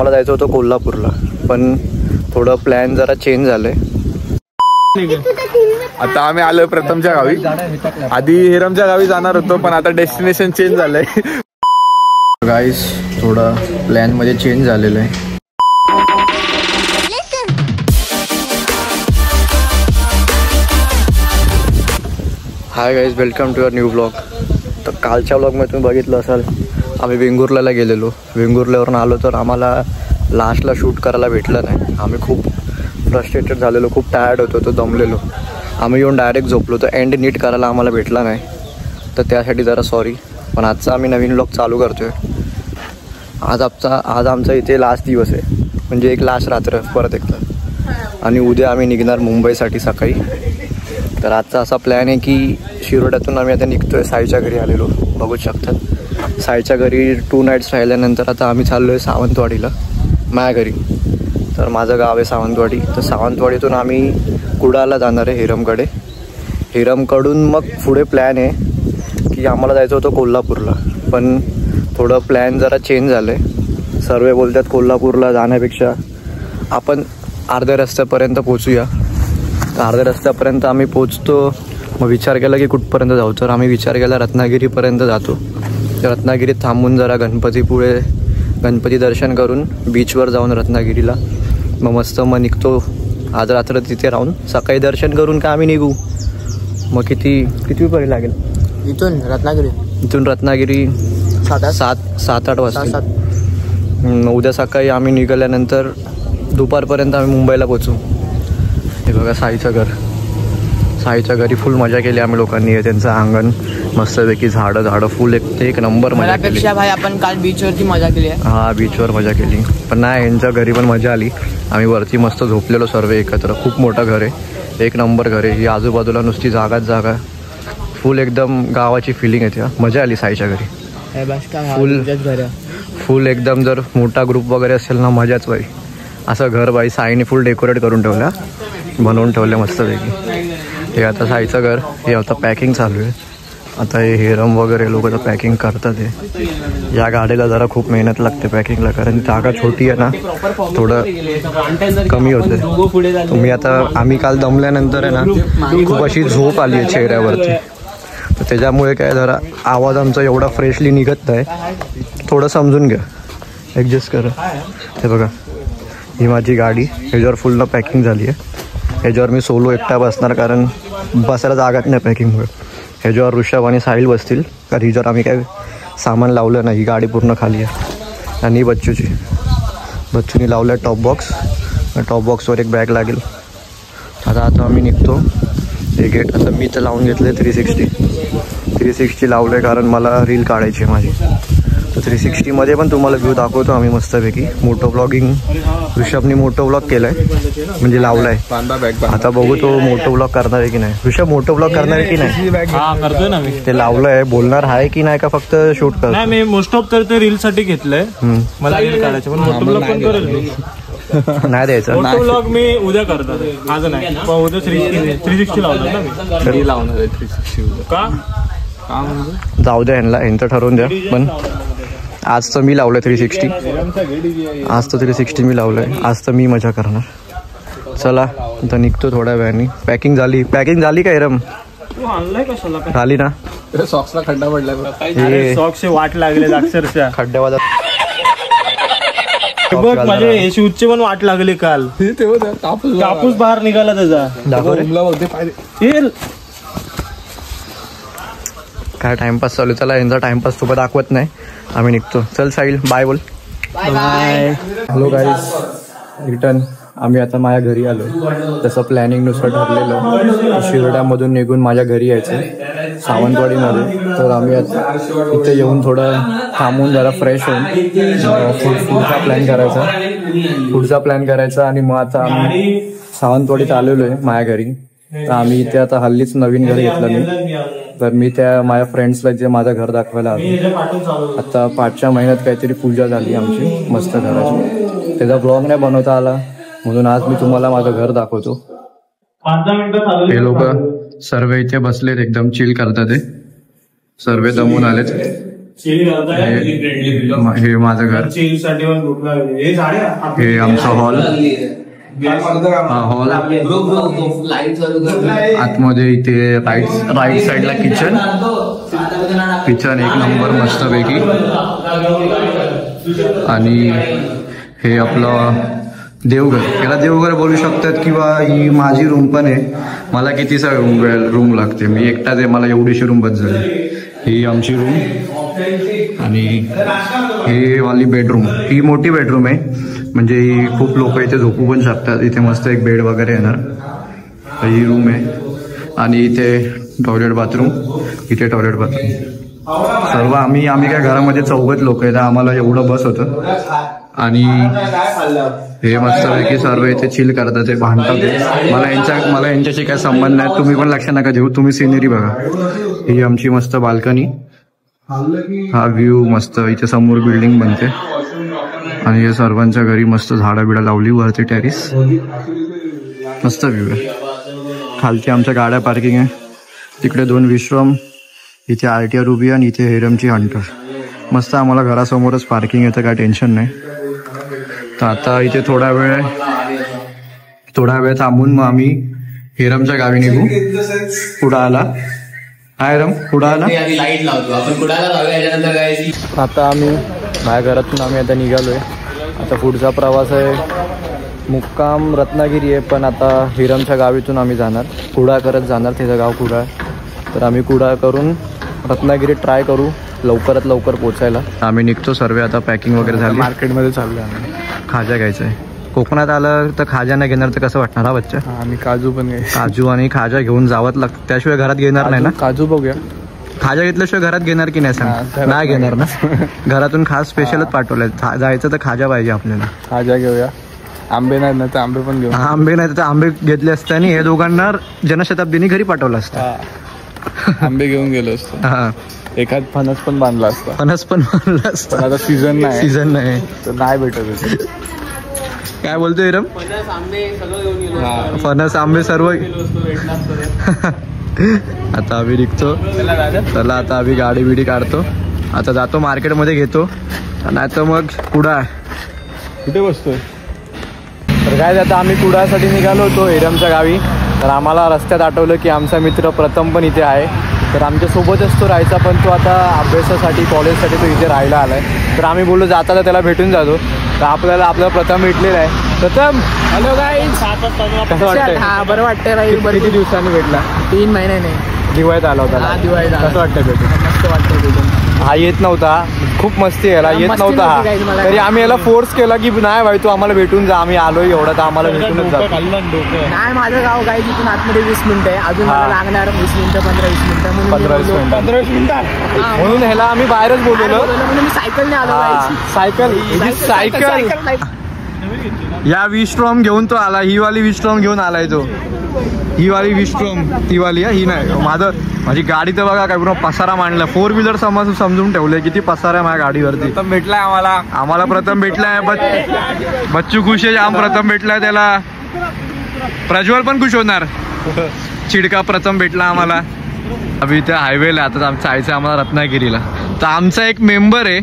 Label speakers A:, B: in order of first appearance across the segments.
A: मला जायचं होतं कोल्हापूरला, पण थोडं प्लॅन जरा चेंज झालंय.
B: आता आम्ही आलोय प्रथमच्या गावी. आधी हिरमच्या गावी जाणार होतो, पण आता डेस्टिनेशन चेंज झालंय.
A: गाईस थोडं प्लॅन मध्ये चेंज झालेलं आहे. Hi guys, welcome to your new blog. तर कालच्या ब्लॉगमध्ये तुम्ही बघितलं असाल, आम्ही वेंगुर्ल्याला गेलेलो. वेंगुर्ल्यावरून आलो तर आम्हाला लास्टला शूट करायला भेटलं नाही. आम्ही खूप फ्रस्ट्रेटेड झालेलो, खूप टायर्ड होतो, तो दमलेलो. आम्ही येऊन डायरेक्ट झोपलो, तर एंड नीट करायला आम्हाला भेटला नाही, तर त्यासाठी जरा सॉरी. पण आजचा आम्ही नवीन ब्लॉग चालू करतो आहे. आज आमचा इथे लास्ट दिवस आहे, म्हणजे एक लास्ट रात्र परत एकदा. आणि उद्या आम्ही निघणार मुंबईसाठी सकाळी. तर आजचा असा प्लॅन आहे की शिरोड्यातून आम्ही आता निघतो आहे. साईच्या घरी आलेलो, बघू शकतात. साईच्या घरी 2 नाईट्स राहिल्यानंतर आता आम्ही चाललो आहे सावंतवाडीला, माझ्या घरी. तर माझं गाव आहे सावंतवाडी. तर सावंतवाडीतून आम्ही कुडाळला जाणार आहे, हिरमकडे. हिरमकडून मग पुढे प्लॅन आहे की आम्हाला जायचं होतं कोल्हापूरला, पण थोडं प्लॅन जरा चेंज झालं आहे. सर्व बोलतात कोल्हापूरला जाण्यापेक्षा आपण अर्ध्या रस्त्यापर्यंत पोचूया. तर अर्ध्या रस्त्यापर्यंत आम्ही पोचतो, मग विचार केला की कुठपर्यंत जाऊ. तर आम्ही विचार केला रत्नागिरीपर्यंत जातो. तर रत्नागिरीत थांबून जरा गणपती दर्शन करून बीचवर जाऊन रत्नागिरीला मग मस्त निघतो. आज रात्र तिथे राहून सकाळी दर्शन करून का आम्ही निघू. मग किती वेळ लागेल इथून रत्नागिरी 7-8 वाजता. उद्या सकाळी आम्ही निघाल्यानंतर दुपारपर्यंत आम्ही मुंबईला पोचू. हे बघा साईच्या घरी फुल मजा केली आम्ही लोकांनी. त्यांचं अंगण मस्तपैकी झाडं फुल एक नंबर मजा केली.
C: भाई आपण काल बीचवरती मजा केली आहे.
A: हां, बीचवर मजा केली. पण नाही, यांच्या घरी पण मजा आली. आम्ही वरती मस्त झोपलेलो सर्व एकत्र. खूप मोठं घर आहे, एक नंबर घर आहे. ही आजूबाजूला नुसती जागा फुल एकदम गावाची फिलिंग येते. मजा आली साईच्या घरी. फुल एकदम. जर मोठा ग्रुप वगैरे असेल ना, मजाच बाई. असं घर बाई साईने फुल डेकोरेट करून बनवून ठेवलं मस्तपैकी. हे आता साईचं घर. हे आता पॅकिंग चालू आहे. आता हे हिरम वगैरे लोक तर पॅकिंग करतात. हे या गाडीला जरा खूप मेहनत लागते पॅकिंगला, कारण जागा छोटी आहे ना, थोडं कमी होते. आम्ही काल दमल्यानंतर आहे ना, खूप अशी झोप आली आहे चेहऱ्यावरती. तर त्याच्यामुळे काय जरा आवाज आमचा एवढा फ्रेशली निघत नाही. थोडं समजून घ्या, ॲडजस्ट करा. हे बघा, ही माझी गाडी. ह्याच्यावर फुल पॅकिंग झाली आहे. ह्याच्यावर मी सोलो एकटा बसणार, कारण बसायला जागाच नाही पॅकिंगमुळे. ह्याच्यावर ऋषभ आणि साहिल बसतील, कारण हिच्यावर आम्ही काय सामान लावलं नाही. ही गाडी पूर्ण खाली आहे. आणि बच्चूनी लावलं आहे टॉप बॉक्सवर एक बॅग लागेल. आता आम्ही निघतो. हे गेट आता मी तर लावून घेतलं आहे 360 लावलं आहे, कारण मला रील काढायची आहे माझी. तर 360मध्ये पण तुम्हाला व्ह्यू दाखवतो आम्ही मस्तपैकी. मोटो ब्लॉगिंग ऋषभनी मोटो ब्लॉग केलं आहे, म्हणजे लावलं आहे. आता बघू तो मोटो ब्लॉग करणार आहे की नाही. ऋषभ मोटो ब्लॉग करणार आहे की नाही?
D: करतोय ना मी.
A: ते लावलं आहे, बोलणार आहे की नाही, का फक्त शूट करतो?
D: नाही, मी मोस्ट ऑफ तर ते रील साठी घेतलंय. मला रील काढायचं, पण मोटो ब्लॉग पण करेल मी.
A: नाही द्यायचं.
D: मोटो ब्लॉग मी उद्या करतात, आज नाही. पण उद्या 360 लावणार ना मी.
B: तरी लावणार आहे 360
D: का
A: म्हणजे जाऊ द्या, यांचं ठरवून द्या. पण आज तर मी लावलं 360. आज तर 360 मी लावलं आहे. आज तर मी मजा करणार. चला आता निघतो थोड्या वेळाने. पॅकिंग झाली का हिरम?
D: तू आणलाय कशाला?
A: झाली ना.
B: सॉक्सला खड्डा पडला.
D: सॉक्सचे वाट लागले अक्षरशः.
A: खड्ड्यावाजात
D: बघ, माझे शूजचे पण वाट लागली काल. कापूस बाहेर निघाला त्याचा.
A: काय टाइमपास चालू. चला, यांचा टाइमपास सोबत दाखवत नाही. आम्ही निघतो. चल साहिल, बाय बोल.
C: बाय.
A: Hello guys, return. आम्ही आता माझ्या घरी आलो. तसं प्लॅनिंगनुसार ठरलेलं शिरोड्यामधून निघून माझ्या घरी यायचं सावंतवाडीमध्ये. तर आम्ही आता इथे येऊन थोडं थांबून जरा फ्रेश होऊन पुढचा प्लॅन करायचा. आणि मग आता आम्ही सावंतवाडीत आलेलो आहे माझ्या घरी. तर आम्ही इथे आता हल्लीच नवीन घर घेतलं मी. तर मी त्या माझ्या फ्रेंड्सला जे माझं घर दाखवायला आलो. आता 5च्या महिन्यात काहीतरी पूजा झाली आमची मस्त घराची. त्याचा ब्लॉग नाही बनवता आला, म्हणून आज मी तुम्हाला माझं घर दाखवतो. हे लोक सर्व इथे बसलेत, एकदम चिल करतात. सर्व दमून आलेत. हे माझं घर, हे आमचं हॉल. हॉल आतमध्ये इथे राईट साईडला किचन एक नंबर मस्तपैकी. आणि हे आपलं देवघर, याला देवघर बोलू शकतात किंवा ही माझी रूम पण आहे. मला कितीसा रूम लागते, मी एकटाच आहे, मला एवढीशी रूम बस झाली. ही आमची रूम आणि हे वाली बेडरूम, ही मोठी बेडरूम आहे, म्हणजे ही खूप लोक इथे झोपू पण शकतात. इथे मस्त एक बेड वगैरे येणार. ही रूम आहे आणि इथे टॉयलेट बाथरूम, इथे टॉयलेट बाथरूम. सर्व आम्ही काय घरामध्ये 4 लोक आहेत, आम्हाला एवढं बस होतं. आणि हे मस्तपैकी सर्व इथे चिल करतात, ते भांडतात. मला यांच्याशी काय संबंध नाही, तुम्ही पण लक्ष नका देऊ, तुम्ही सिनरी बघा. ही आमची मस्त बाल्कनी, हा व्ह्यू मस्त. इथे समोर बिल्डिंग बनते आणि हे सर्वांच्या घरी मस्त झाडं बिडं लावली वरती टेरिस, मस्त व्ह्यू आहे. खालची आमच्या गाड्या पार्किंग आहे, तिकडे 2 विश्रम, इथे RTR उभी आणि इथे हेरमची हंटर. मस्त आम्हाला घरासमोरच पार्किंग येतं, काय टेन्शन नाही. तर आता इथे थोडा वेळ थांबून मग आम्ही हेरमच्या गावी निघू. पुढं आला हेरम, पुढं आला. आता आम्ही माझ्या घरातून आता निघालोय. आता पुढचा प्रवास आहे, मुक्काम रत्नागिरी आहे, पण आता हेरमच्या गावीतून आम्ही जाणार, कुडा करत जाणार. त्याचं गाव कुडा आहे, तर आम्ही कुडा करून रत्नागिरी ट्राय करू लवकरात लवकर पोचायला. आम्ही निघतो सर्व, आता पॅकिंग वगैरे झाली. मार्केटमध्ये चाललो आम्ही, खाजा घ्यायचा आहे. कोकणात आलं तर खाजा नाही घेणार तर कसं वाटणार हा बच्चा? आम्ही काजू पण काजू आणि खाजा घेऊन जावंच लागतं, त्याशिवाय घरात घेणार नाही ना. काजू बघूया, खाजा घेतल्याशिवाय घरात घेणार की नाही सांग? नाही घेणार ना. घरातून खास स्पेशलच पाठवलंय, जायचं तर खाजा पाहिजे आपल्याला. खाजा घेऊया. आंबे नाही ना तर आंबे पण घेऊ. आंबे नाही तर आंबे घेतले असते आणि हे दोघांना जनशताब्दीने घरी पाठवलं असतं. आंबे घेऊन गेलो असतो. हा, एखाद फणस पण बांधला असता. फणस पण बांधला असता. आता सीझन नाही तर नाही भेटत. काय बोलतोय रम? फणस आंबे सर्व. आता आम्ही निघतो, चला आता आम्ही गाडी बिडी काढतो. आता जातो मार्केटमध्ये घेतो, नाही तर मग कुडा कुठे बसतोय. तर काय आता आम्ही कुडासाठी निघालो होतो हेरमच्या गावी. तर आम्हाला रस्त्यात आठवलं की आमचा मित्र प्रथम पण इथे आहे. तर आमच्यासोबतच तो राहायचा, पण तो आता अभ्यासासाठी कॉलेजसाठी तो इथे राहायला आला आहे. तर आम्ही बोललो जाता त्याला भेटून जातो. तर आपल्याला प्रथम भेटलेला आहे. प्रथम, हॅलो गाईज, कसं वाटतंय?
C: हा, बरं वाटतंय.
A: किती दिवसांनी भेटला?
C: 3 महिन्याने.
A: दिवाळीत आला होता.
C: दिवाळीत.
A: कसं वाटतंय भेटून?
C: मस्त वाटतंय भेटून.
A: हा येत नव्हता, खूप मस्ती याला येत नव्हता हा. तरी आम्ही याला फोर्स केला की नाही भाई तू आम्हाला भेटून जा, आम्ही आलोय एवढा तर आम्हाला भेटूनच जातो.
C: नाही, माझं गाव गाई तिथून आतमध्ये 20 मिनिटं आहे, अजून मला लागणार 20 मिनिटं 15-20 मिनिटं.
A: 15-20 मिनिटं म्हणून ह्याला आम्ही बाहेरच बोलवलं.
C: म्हणून मी सायकलने आलो.
A: सायकल या विश्रम घेऊन तो आला. ही वाली विश्रम घेऊन आलाय तो. ही वाली विश्रम, ती वाली ही नाही. माझी गाडी तर बघा काय पूर्ण पसारा मांडला. 4 व्हीलर समजून ठेवलंय, किती पसारा आहे माझ्या गाडीवरती. प्रथम भेटलाय आम्हाला प्रथम भेटलाय. बच्चू खुश आहे, आम प्रथम भेटलाय त्याला. प्रज्वल पण खुश होणार. चिडका प्रथम भेटला आम्हाला. अभि इथे हायवेला आता जायचं आम्हाला रत्नागिरीला. तर आमचा एक मेंबर आहे,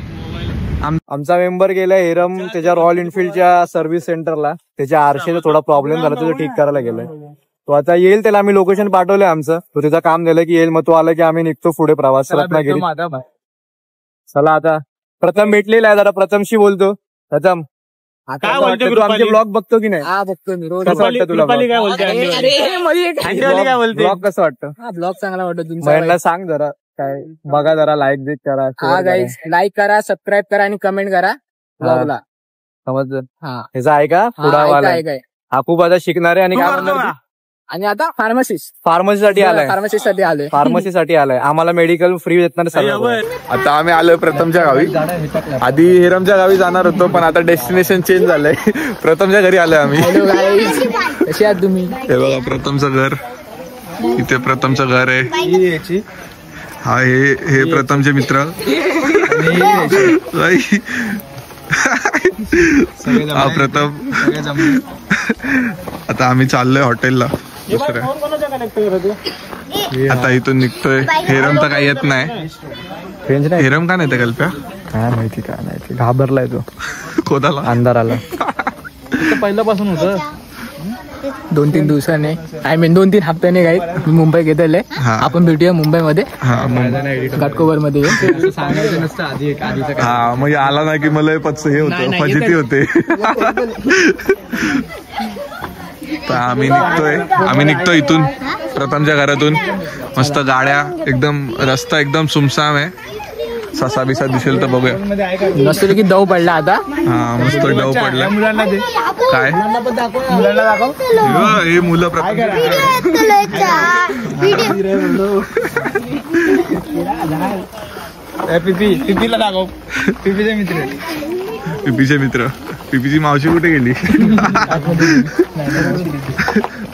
A: आमचा मेंबर गेलाय हेरम त्याच्या रॉयल एनफिल्डच्या सर्व्हिस सेंटरला. त्याच्या आरशेचा थोडा प्रॉब्लेम झाला, तो ठीक करायला गेलाय. तो आता येईल, त्याला आम्ही लोकेशन पाठवलंय आमचं. तो त्याचं काम झालं की येईल, मग तो आला की आम्ही निघतो पुढे प्रवास रत्नागिरी. चला आता प्रथम भेटलेला आहे, जरा प्रथमशी बोलतो. प्रथम काय बोलतो, तू आमचे ब्लॉग बघतो की नाही?
C: हा, बघतो मी रोज.
A: कसं वाटतं तुला ब्लॉग? ब्लॉग कसं वाटतं?
C: ब्लॉग चांगला वाटतो तुमचा.
A: महिला सांग जरा, काय बघा जरा, लाईक देत करा.
C: हा गाईज, लाईक करा, सबस्क्राईब करा आणि कमेंट करा ब्लॉगला.
A: समजलं?
C: हा,
A: ह्याचा आहे का पुढावाला? हा खूप आता शिकणारे. आणि काय म्हणणार?
C: आणि आता
A: फार्मसीसाठी आलाय. फार्मसीसाठी आलाय. आम्हाला मेडिकल फ्री देणार सर्व.
B: आता आम्ही आलोय प्रथमच्या गावी. आधी हेरमच्या गावी जाणार होतो, पण आता डेस्टिनेशन चेंज झालंय. प्रथमच्या घरी आलोय आम्ही.
C: कशी आहात तुम्ही?
B: हे बघा प्रथमचं घर, इथे प्रथमचं घर आहे. हा हे प्रथमचे मित्र. हा प्रथम. आता आम्ही चाललोय हॉटेलला दुसऱ्या. आता इथून निघतोय. हेरम तर काही येत नाही,
A: रेंज नाही.
B: हिरम का नाही कल्प्या?
A: काय माहिती घाबरलाय तो
B: कोणाला?
A: अंधाराला.
C: पहिल्यापासून होतं. 2-3 दिवसाने आय मीन 2-3 हप्त्याने काही मी मुंबई घेतले. आपण भेटूया मुंबईमध्ये घाटकोपर मध्ये. सांगायचं नसतं आधी.
B: हा म्हणजे आला ना की मला हे होतं फजिती होते. तर आम्ही निघतो इथून प्रथमच्या घरातून. मस्त गाड्या, एकदम रस्ता एकदम सुमसाम आहे. ससा बिसा दिसेल तर बघूया.
C: नसतं की दव पडला आता.
B: हा मस्त डव पडला.
C: मुलांना दे
B: काय
C: मुलांना दाखव.
B: हे मुलं प्रथम
C: पिपीला दाखव. पिपीचे मित्र.
B: पिपीची मावशी कुठे गेली?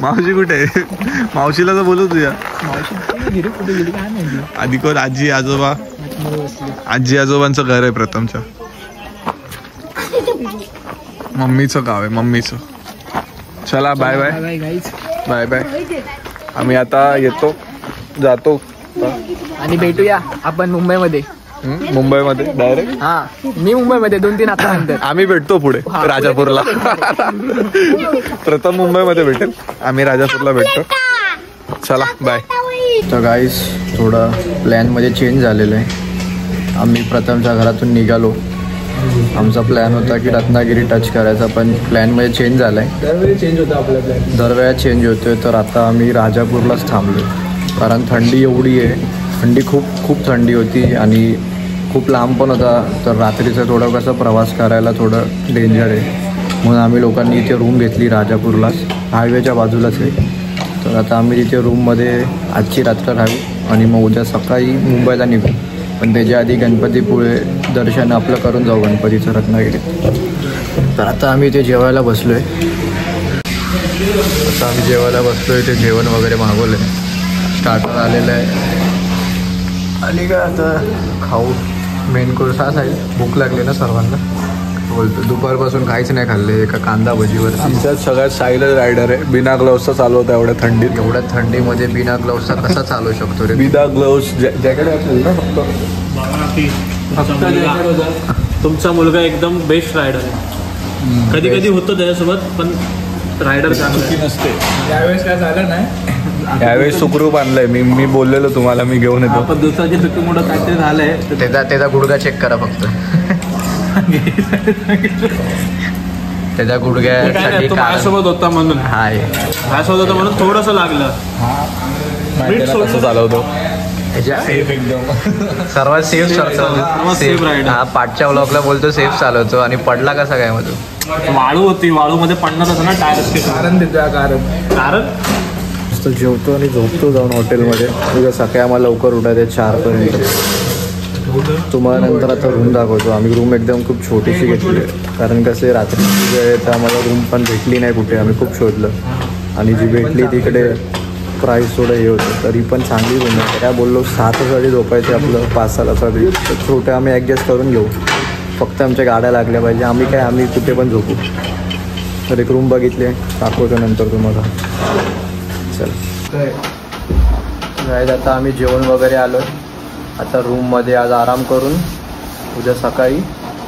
B: मावशी कुठे आहे? मावशीला तर बोलू तुझ्या. आधी कोण? आजी आजोबांचं घर आहे प्रथमच्या. मम्मीचं गाव आहे, मम्मीचं. चला बाय बाय. आम्ही आता जातो
C: आणि भेटूया आपण मुंबईमध्ये
B: डायरेक्ट.
C: हा मी मुंबईमध्ये 2-3 हप्त्यानंतर.
B: आम्ही भेटतो पुढे राजापूरला. प्रथम मुंबईमध्ये भेटेल, आम्ही राजापूरला भेटतो. चला बाय.
A: तर गाईस थोडं प्लॅनमध्ये चेंज झालेलं आहे. आम्ही प्रथमच्या घरातून निघालो. आमचा प्लॅन होता की रत्नागिरी टच करायचा, पण प्लॅनमध्ये चेंज झाला आहे.
C: दरवेळी चेंज होतं आपला प्लॅन.
A: दरवेळा चेंज होतोय. तर आता आम्ही राजापूरलाच थांबलो, कारण थंडी एवढी आहे. थंडी खूप थंडी होती आणि खूप लांब पण होता. तर रात्रीचं थोडं कसं प्रवास करायला थोडं डेंजर आहे, म्हणून आम्ही लोकांनी इथे रूम घेतली राजापूरलाच, हायवेच्या बाजूलाच आहे. तर आता आम्ही तिथे रूममध्ये आजची रात्र राहू आणि मग उद्या सकाळी मुंबईला निघू. पण त्याच्या आधी गणपतीपुळे दर्शन आपलं करून जाऊ गणपतीचं रत्नागिरीत. तर आता आम्ही इथे जेवायला बसलो आहे. इथे जेवण वगैरे मागवलं आहे. स्टार्टर आलेलं आहे आणि काय आता खाऊ. मेन कोर्स हाच आहे. भूक लागली ना सर्वांना. बोलतो दुपारपासून काहीच नाही खाल्ले, एका कांदा भजीवर.
B: आमच्यात सगळ्यात सायलेंट रायडर आहे. बिना ग्लोव्सचा चालवता एवढ्या
A: थंडीमध्ये बिना ग्लोव्सचा कसा चालू शकतो रे?
B: बिना ग्लोव्स जॅकेट असेल ना फक्त.
D: तुमचा मुलगा एकदम बेस्ट रायडर आहे. कधी कधी होतं त्याच्यासोबत, पण रायडर चुकी नसते.
C: यावेळेस काय झालं नाही.
B: यावेळेस सुखरूप आणलंय. मी बोललेलो तुम्हाला मी घेऊन येतो.
D: पण दुसऱ्याची चुकीमुळे काहीतरी झालंय.
A: त्याचा गुडघा चेक करा फक्त. त्याच्या गुडघ्यासाठी
D: माझ्यासोबत होता म्हणून. माझ्यासोबत होता म्हणून थोडंसं लागलं.
B: कसं चालवतो
A: सर्वात सेफ
D: रायडर.
A: हा पाठच्या ब्लॉकला बोलतो सेफ चालवतो आणि पडला कसा काय मग?
D: वाळू होती, वाळूमध्ये पडणार होतं ना टायर. कारण
A: मस्त जेवतो आणि झोपतो जाऊन हॉटेलमध्ये. उद्या सकाळी आम्हाला लवकर उठायचं 4पर्यंत. तुम्हाला नंतर आता रूम दाखवतो. आम्ही रूम एकदम खूप छोटीशी घेतली आहे, कारण कसं रात्रीची वेळ आहे तर आम्हाला रूम पण भेटली नाही कुठे. आम्ही खूप शोधलं आणि जी भेटली तिकडे प्राईस थोडं हे होतं. तरी पण चांगली रूम आहे. काय बोललो 7 वाजता झोपायचे आपलं 5-6 तासासाठी. तर छोटे आम्ही ॲडजस्ट करून घेऊ. फक्त आमच्या गाड्या लागल्या पाहिजे. आम्ही कुठे पण झोपू. तर एक रूम बघितले, दाखवतो नंतर तुम्हाला. चल गाईज आता आम्ही जेवण वगैरे आलो. आता रूममध्ये आज आराम करून उद्या सकाळी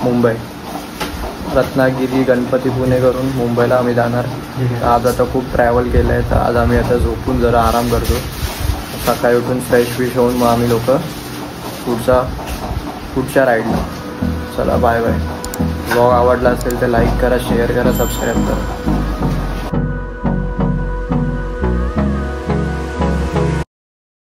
A: मुंबई रत्नागिरी गणपतीपुळे करून मुंबईला आम्ही जाणार. आज आता खूप ट्रॅव्हल केलं आहे, तर आज आम्ही आता झोपून जरा आराम करतो. सकाळी उठून फ्रेश होऊन मग आम्ही लोक पुढच्या राईडला. चला बाय बाय. ब्लॉग आवडला असेल तर लाईक करा, शेअर करा, सबस्क्राईब करा.